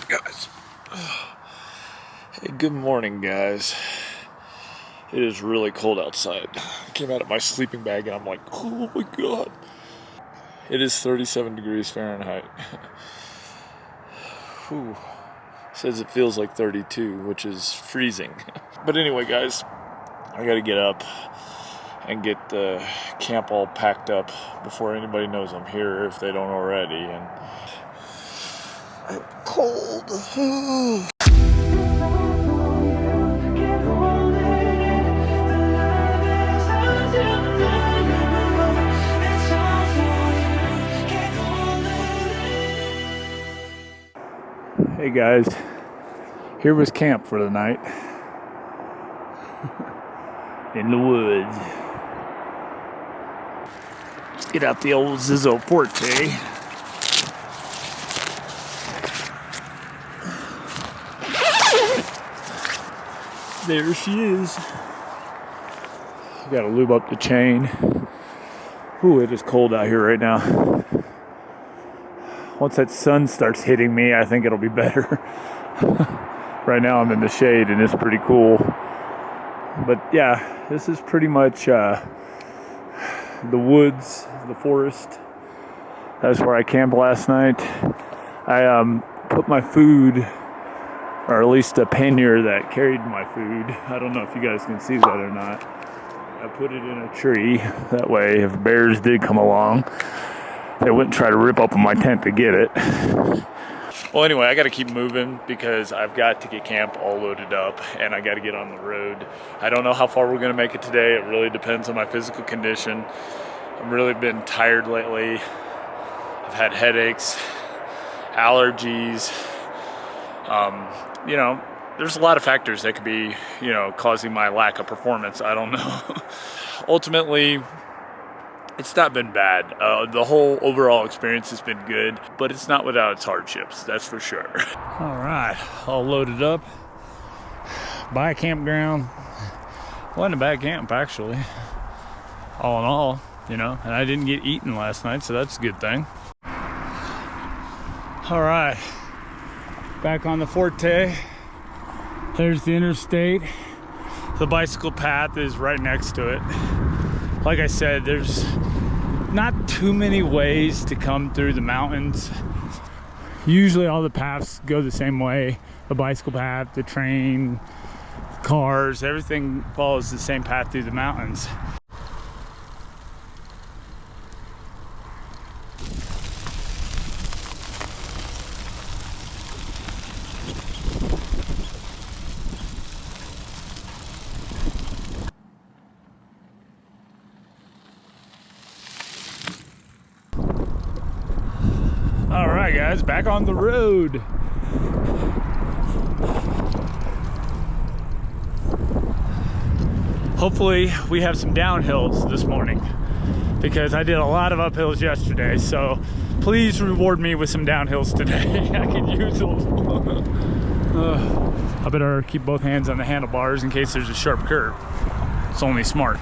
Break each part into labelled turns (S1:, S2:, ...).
S1: guys. Hey, good morning, guys. It is really cold outside. I came out of my sleeping bag and I'm like, oh my god. It is 37 degrees Fahrenheit. Whew. Says it feels like 32, which is freezing. But anyway, guys, I gotta get up and get the camp all packed up before anybody knows I'm here, if they don't already. And I'm cold. Hey guys, here was camp for the night. In the woods. Let's get out the old Zizzo Forte. There she is. Gotta lube up the chain. Ooh, it is cold out here right now. Once that sun starts hitting me, I think it'll be better. Right now I'm in the shade and it's pretty cool. But yeah, this is pretty much the woods, the forest. That's where I camped last night. I put my food, or at least a pannier that carried my food. I don't know if you guys can see that or not. I put it in a tree. That way, if bears did come along, they wouldn't try to rip open my tent to get it. Well, anyway, I got to keep moving because I've got to get camp all loaded up and I got to get on the road. I don't know how far we're going to make it today. It really depends on my physical condition. I've really been tired lately. I've had headaches, allergies. You know, there's a lot of factors that could be, you know, causing my lack of performance. I don't know. Ultimately, it's not been bad. The whole overall experience has been good, but it's not without its hardships, that's for sure. All right, all loaded up by a campground. Wasn't a bad camp, actually. All in all, you know, and I didn't get eaten last night, so that's a good thing. All right, back on the Forte. There's the interstate. The bicycle path is right next to it. Like I said, there's not too many ways to come through the mountains. Usually all the paths go the same way. The bicycle path, the train, cars, everything follows the same path through the mountains. All right, guys, back on the road. Hopefully we have some downhills this morning because I did a lot of uphills yesterday. So please reward me with some downhills today. I could use them. I better keep both hands on the handlebars in case there's a sharp curve. It's only smart.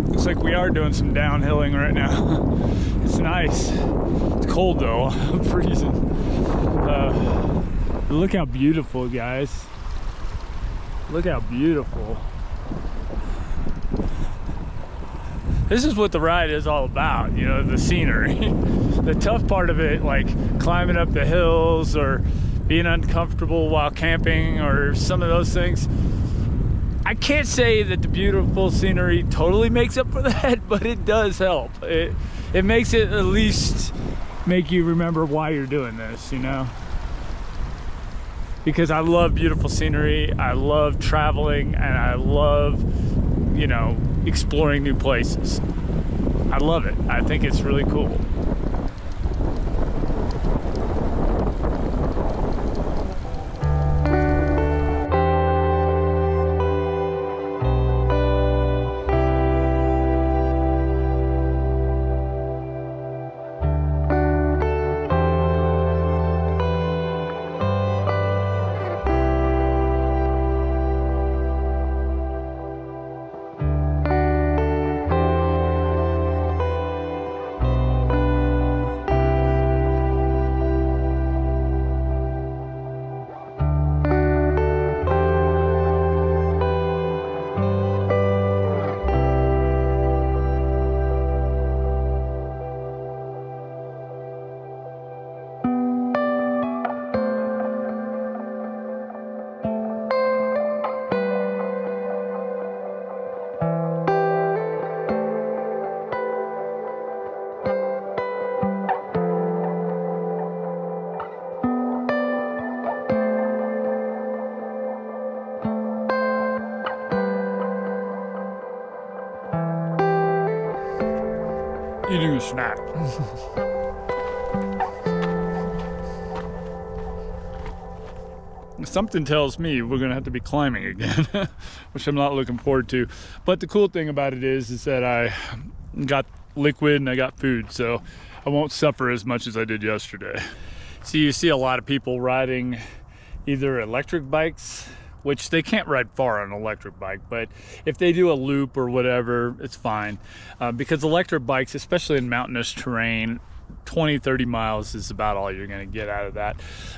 S1: Looks like we are doing some downhilling right now. It's nice. It's cold though. I'm freezing. Look how beautiful, guys. Look how beautiful. This is what the ride is all about, you know, the scenery. The tough part of it, like climbing up the hills or being uncomfortable while camping or some of those things, I can't say that the beautiful scenery totally makes up for that, but it does help. It makes it at least make you remember why you're doing this, you know? Because I love beautiful scenery, I love traveling, and I love, you know, exploring new places. I love it. I think it's really cool. Eating a snack. Something tells me we're gonna have to be climbing again, which I'm not looking forward to. But the cool thing about it is that I got liquid and I got food, so I won't suffer as much as I did yesterday. So you see a lot of people riding either electric bikes, which they can't ride far on an electric bike, but if they do a loop or whatever, it's fine. Because electric bikes, especially in mountainous terrain, 20-30 miles is about all you're going to get out of that.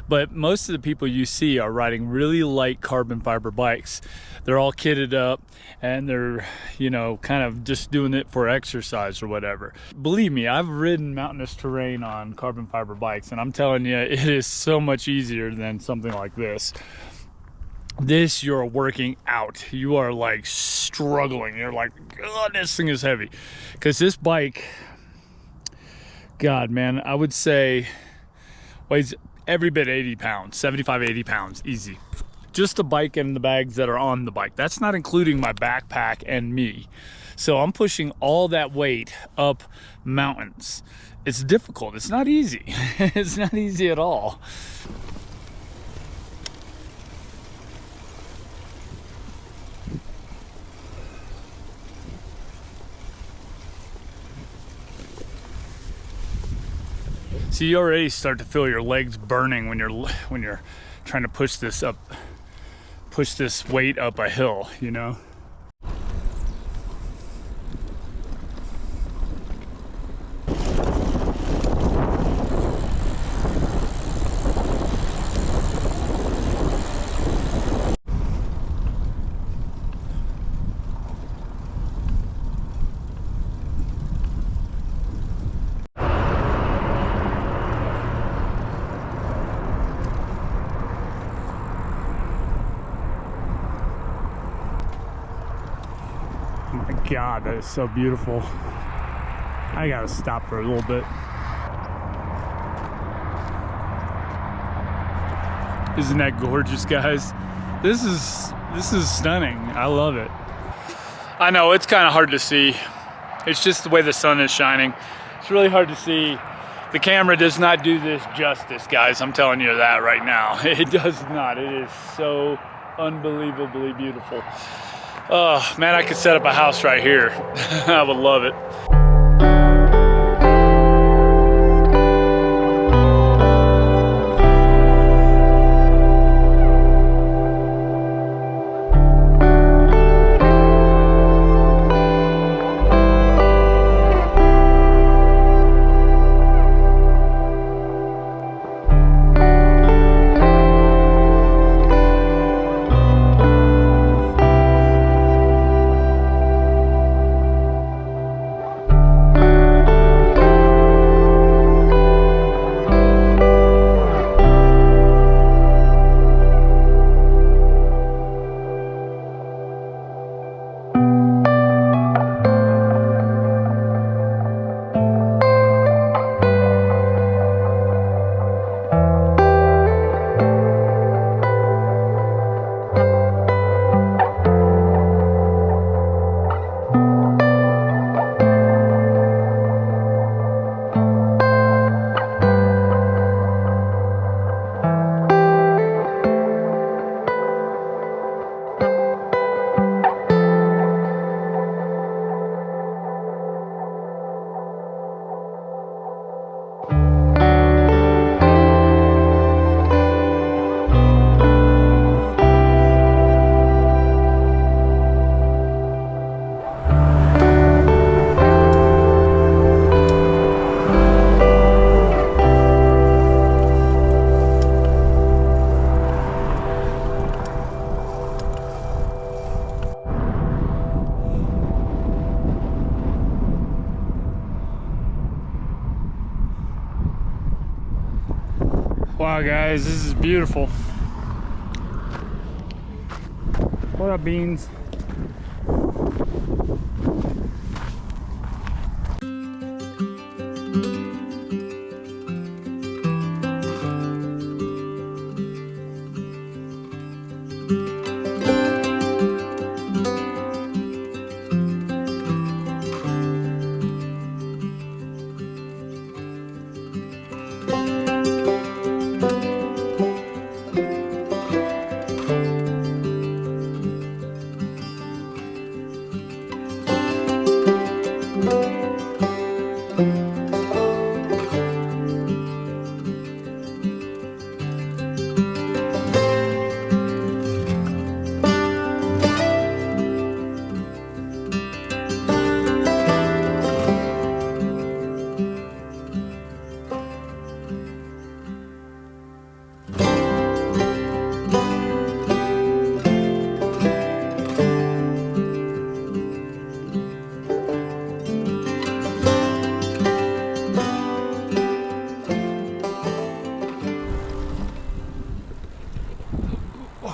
S1: But most of the people you see are riding really light carbon fiber bikes. They're all kitted up and they're, you know, kind of just doing it for exercise or whatever. Believe me, I've ridden mountainous terrain on carbon fiber bikes, and I'm telling you, it is so much easier than something like this. This, you're working out. You are like struggling. You're like, God, this thing is heavy. Because this bike, God, man, I would say weighs every bit 80 pounds, 75, 80 pounds, easy. Just the bike and the bags that are on the bike. That's not including my backpack and me. So I'm pushing all that weight up mountains. It's difficult. It's not easy. It's not easy at all. So you already start to feel your legs burning when you're trying to push this weight up a hill, you know? God, that is so beautiful. I gotta stop for a little bit. Isn't that gorgeous, guys? This is stunning. I love it. I know it's kind of hard to see. It's just the way the sun is shining. It's really hard to see. The camera does not do this justice, guys. I'm telling you that right now. It does not. It is so unbelievably beautiful. Oh, man, I could set up a house right here. I would love it.
S2: Wow, guys, this is beautiful. What up, Beans?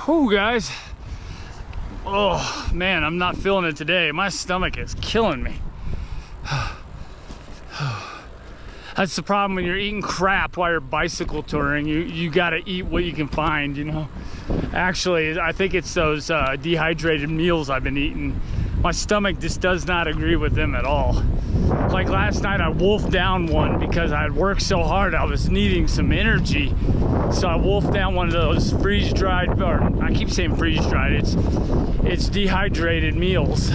S2: Oh, guys. Oh, man, I'm not feeling it today. My stomach is killing me. That's the problem when you're eating crap while you're bicycle touring. You gotta eat what you can find, you know. Actually, I think it's those dehydrated meals I've been eating. My stomach just does not agree with them at all. Like last night, I wolfed down one because I had worked so hard. I was needing some energy. So I wolfed down one of those freeze-dried, or I keep saying freeze-dried, it's dehydrated meals.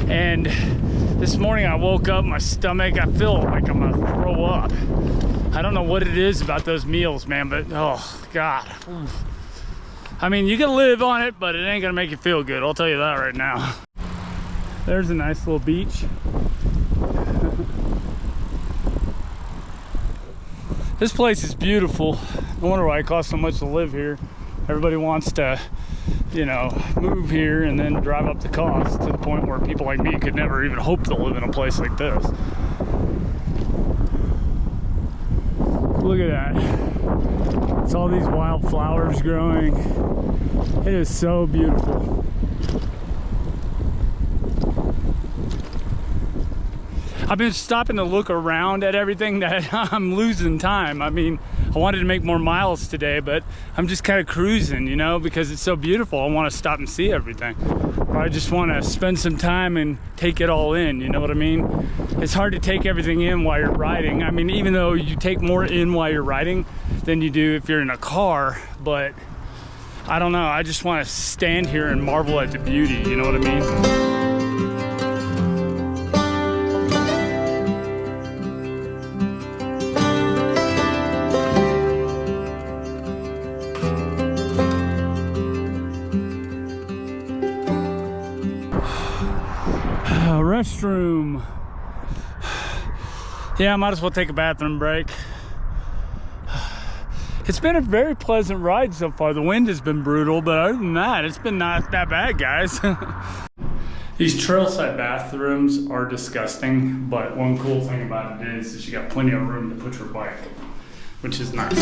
S2: And this morning I woke up, my stomach, I feel like I'm gonna throw up. I don't know what it is about those meals, man, but oh, God. I mean, you can live on it, but it ain't gonna make you feel good. I'll tell you that right now. There's a nice little beach. This place is beautiful. No wonder why it costs so much to live here. Everybody wants to, you know, move here and then drive up the cost to the point where people like me could never even hope to live in a place like this. Look at that. It's all these wild flowers growing. It is so beautiful. I've been stopping to look around at everything that I'm losing time. I mean, I wanted to make more miles today, but I'm just kind of cruising, you know, because it's so beautiful. I want to stop and see everything. Or I just want to spend some time and take it all in, you know what I mean? It's hard to take everything in while you're riding. I mean, even though you take more in while you're riding than you do if you're in a car, but I don't know. I just want to stand here and marvel at the beauty, you know what I mean? Restroom. Yeah, I might as well take a bathroom break. It's been a very pleasant ride so far. The wind has been brutal, but other than that, it's been not that bad, guys. These trailside bathrooms are disgusting, but one cool thing about it is that you got plenty of room to put your bike, which is nice.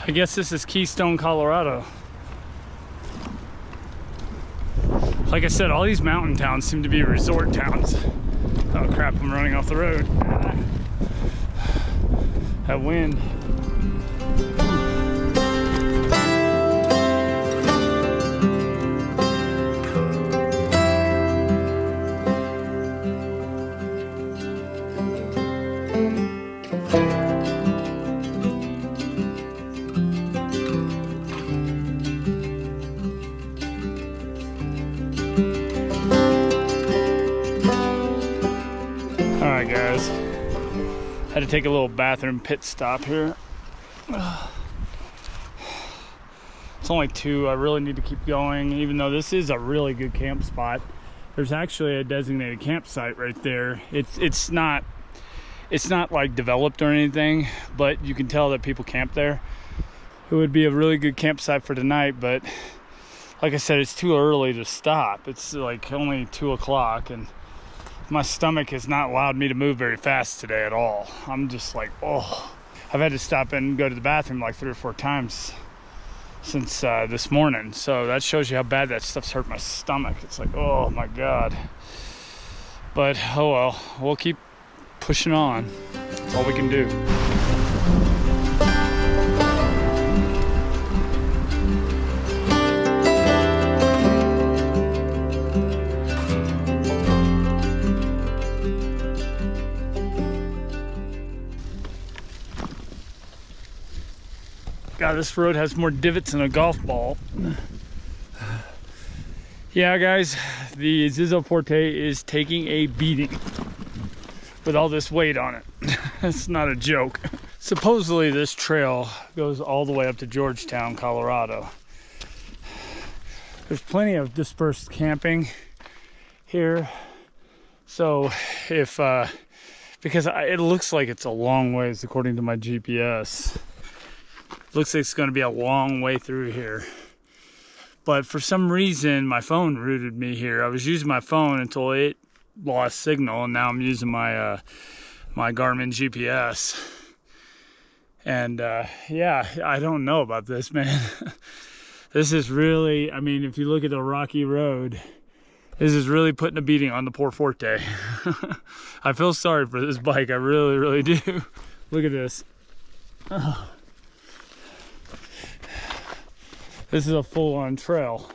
S2: I guess this is Keystone, Colorado. Like I said, all these mountain towns seem to be resort towns. Oh crap, I'm running off the road. That wind. Alright guys, had to take a little bathroom pit stop here. It's only 2. I really need to keep going, even though this is a really good camp spot. There's actually a designated campsite right there. It's not It's not like developed or anything, but you can tell that people camp there. It would be a really good campsite for tonight, but like I said, it's too early to stop. It's like only 2 o'clock, and my stomach has not allowed me to move very fast today at all. I'm just like, oh. I've had to stop and go to the bathroom like 3 or 4 times since this morning. So that shows you how bad that stuff's hurt my stomach. It's like, oh my God. But oh well, we'll keep pushing on. That's all we can do. God, this road has more divots than a golf ball. Yeah, guys, the Zizzo Forte is taking a beating with all this weight on it. It's not a joke. Supposedly, this trail goes all the way up to Georgetown, Colorado. There's plenty of dispersed camping here. So if, because it looks like it's a long ways according to my GPS. Looks like it's going to be a long way through here. But for some reason, my phone routed me here. I was using my phone until it lost signal, and now I'm using my my Garmin GPS. And yeah, I don't know about this, man. This is really, I mean, if you look at the rocky road, this is really putting a beating on the poor Forte. I feel sorry for this bike. I really, really do. Look at this. Oh. This is a full-on trail.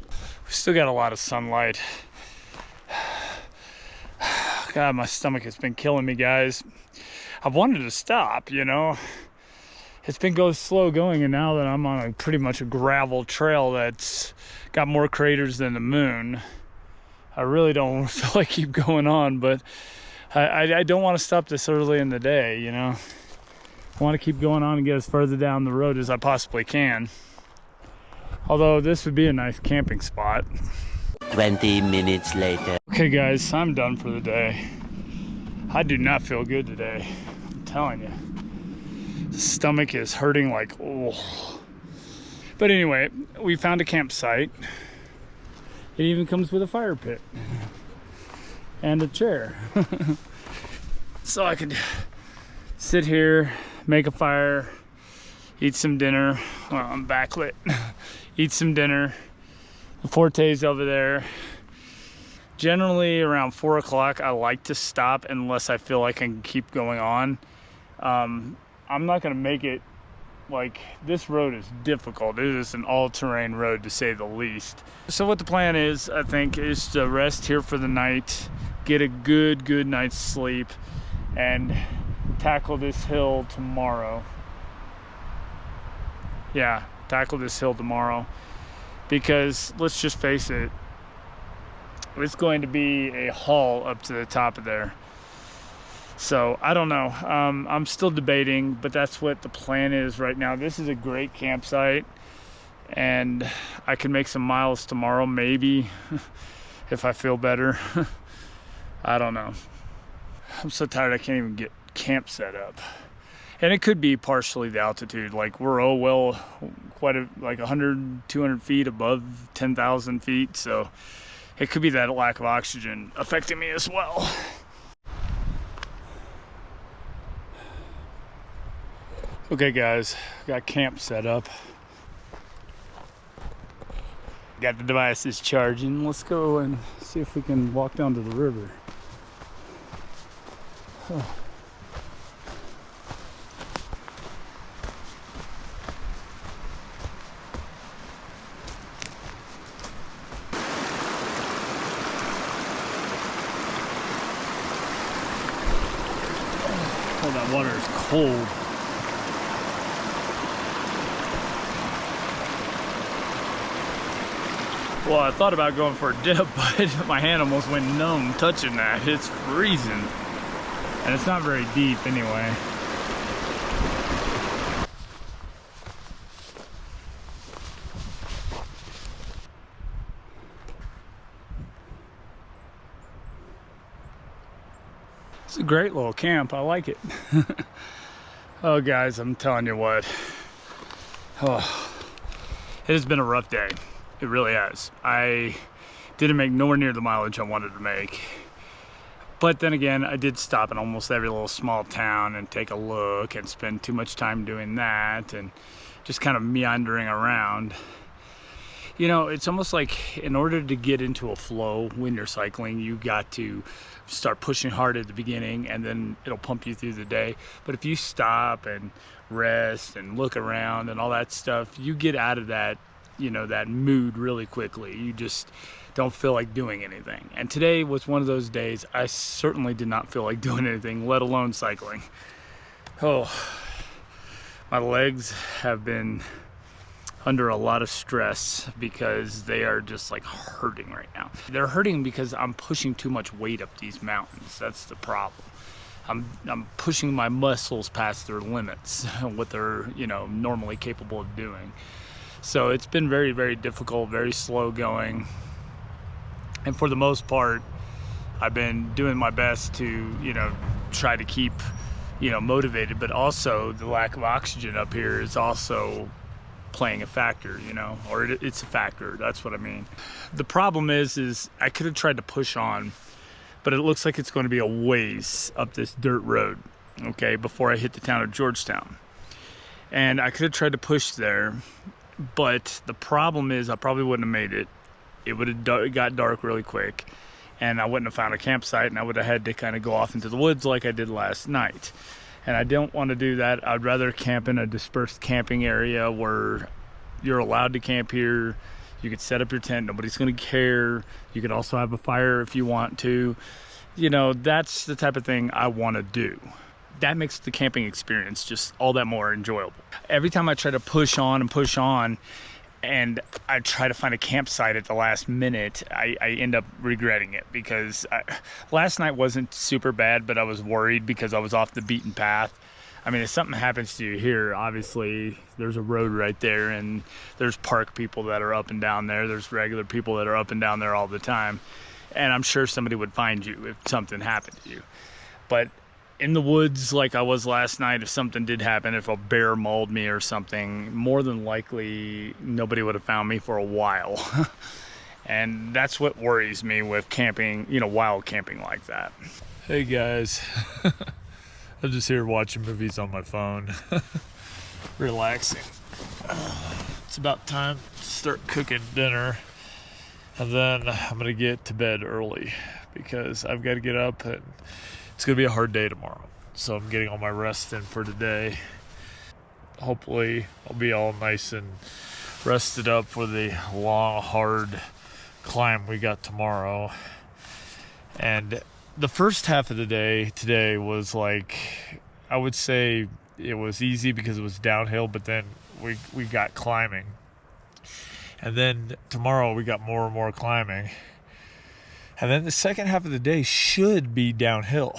S2: We still got a lot of sunlight. God, my stomach has been killing me, guys. I've wanted to stop, you know. It's been slow going, and now that I'm on pretty much a gravel trail that's got more craters than the moon, I really don't feel like keep going on, but I don't want to stop this early in the day, you know. I want to keep going on and get as further down the road as I possibly can. Although this would be a nice camping spot.
S3: 20 minutes later.
S2: Okay guys, I'm done for the day. I do not feel good today. I'm telling you. The stomach is hurting like, oh. But anyway, we found a campsite. It even comes with a fire pit. And a chair. So I could sit here, make a fire, eat some dinner. Well, I'm backlit. Eat some dinner. The Forte's over there. Generally around 4 o'clock, I like to stop unless I feel like I can keep going on. I'm not gonna make it, like, this road is difficult. It is an all-terrain road to say the least. So what the plan is, I think, is to rest here for the night, get a good night's sleep, and tackle this hill tomorrow. Yeah, tackle this hill tomorrow, because let's just face it, it's going to be a haul up to the top of there. So I don't know. I'm still debating, but that's what the plan is right now. This is a great campsite, and I can make some miles tomorrow, maybe, if I feel better. I don't know. I'm so tired I can't even get camp set up. And it could be partially the altitude. Like, we're, like 100, 200 feet above 10,000 feet. So it could be that lack of oxygen affecting me as well. Okay, guys, got camp set up. Got the devices charging. Let's go and see if we can walk down to the river. Oh. Oh, that water is cold. Well, I thought about going for a dip, but my hand almost went numb touching that. It's freezing. And it's not very deep anyway. It's a great little camp. I like it. Oh, guys, I'm telling you what. Oh, it has been a rough day. It really has. I didn't make nowhere near the mileage I wanted to make. But then again, I did stop in almost every little small town and take a look and spend too much time doing that and just kind of meandering around. You know, it's almost like in order to get into a flow when you're cycling, you got to start pushing hard at the beginning and then it'll pump you through the day. But if you stop and rest and look around and all that stuff, you get out of that, you know, that mood really quickly. You just don't feel like doing anything. And today was one of those days I certainly did not feel like doing anything, let alone cycling. Oh, my legs have been under a lot of stress because they are just like hurting right now. They're hurting because I'm pushing too much weight up these mountains. That's the problem. I'm pushing my muscles past their limits, what they're, you know, normally capable of doing. So it's been very, very difficult, very slow going. And for the most part, I've been doing my best to, you know, try to keep, you know, motivated, but also the lack of oxygen up here is also playing a factor, you know, or it's a factor. That's what I mean. The problem is I could have tried to push on, but it looks like it's going to be a ways up this dirt road, okay, before I hit the town of Georgetown. And I could have tried to push there, but the problem is I probably wouldn't have made it. It would have got dark really quick, and I wouldn't have found a campsite, and I would have had to kind of go off into the woods like I did last night. And I don't want to do that. I'd rather camp in a dispersed camping area where you're allowed to camp here. You could set up your tent. Nobody's going to care. You could also have a fire if you want to. You know, that's the type of thing I want to do. That makes the camping experience just all that more enjoyable. Every time I try to push on and I try to find a campsite at the last minute, I end up regretting it because last night wasn't super bad, but I was worried because I was off the beaten path. I mean, if something happens to you here, obviously there's a road right there and there's park people that are up and down there. There's regular people that are up and down there all the time. And I'm sure somebody would find you if something happened to you. But in the woods like I was last night, if something did happen, if a bear mauled me or something, more than likely nobody would have found me for a while. And that's what worries me with camping, you know, wild camping like that.
S1: Hey guys, I'm just here watching movies on my phone, relaxing. It's about time to start cooking dinner, and then I'm gonna get to bed early because I've got to get up and it's going to be a hard day tomorrow. So I'm getting all my rest in for today. Hopefully I'll be all nice and rested up for the long, hard climb we got tomorrow. And the first half of the day today was like, I would say it was easy because it was downhill, but then we got climbing. And then tomorrow we got more and more climbing. And then the second half of the day should be downhill.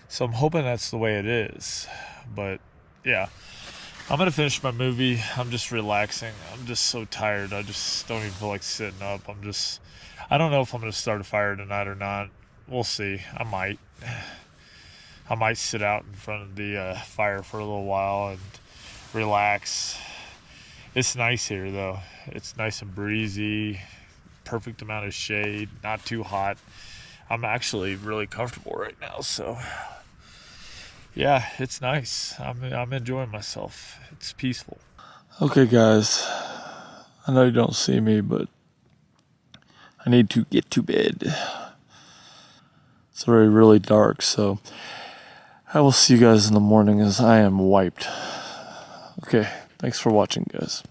S1: So I'm hoping that's the way it is. But yeah, I'm going to finish my movie. I'm just relaxing. I'm just so tired. I just don't even feel like sitting up. I don't know if I'm going to start a fire tonight or not. We'll see. I might sit out in front of the fire for a little while and relax. It's nice here though. It's nice and breezy. Perfect amount of shade, not too hot. I'm actually really comfortable right now, so yeah, it's nice. I'm enjoying myself. It's peaceful. Okay guys, I know you don't see me, but I need to get to bed. It's already really dark, so I will see you guys in the morning as I am wiped. Okay, thanks for watching guys.